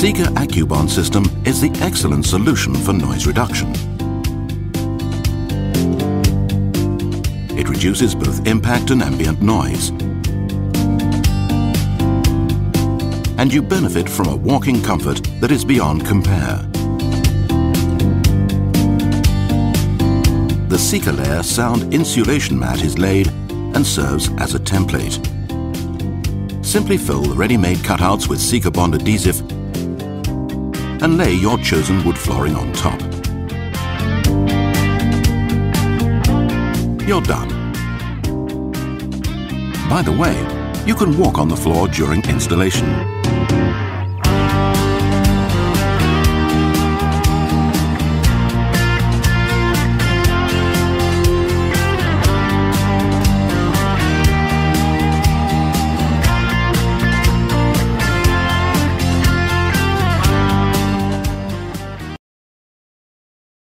Sika AcouBond system is the excellent solution for noise reduction. It reduces both impact and ambient noise. And you benefit from a walking comfort that is beyond compare. The Sika Layer sound insulation mat is laid and serves as a template. Simply fill the ready-made cutouts with SikaBond adhesive and lay your chosen wood flooring on top. You're done. By the way, you can walk on the floor during installation.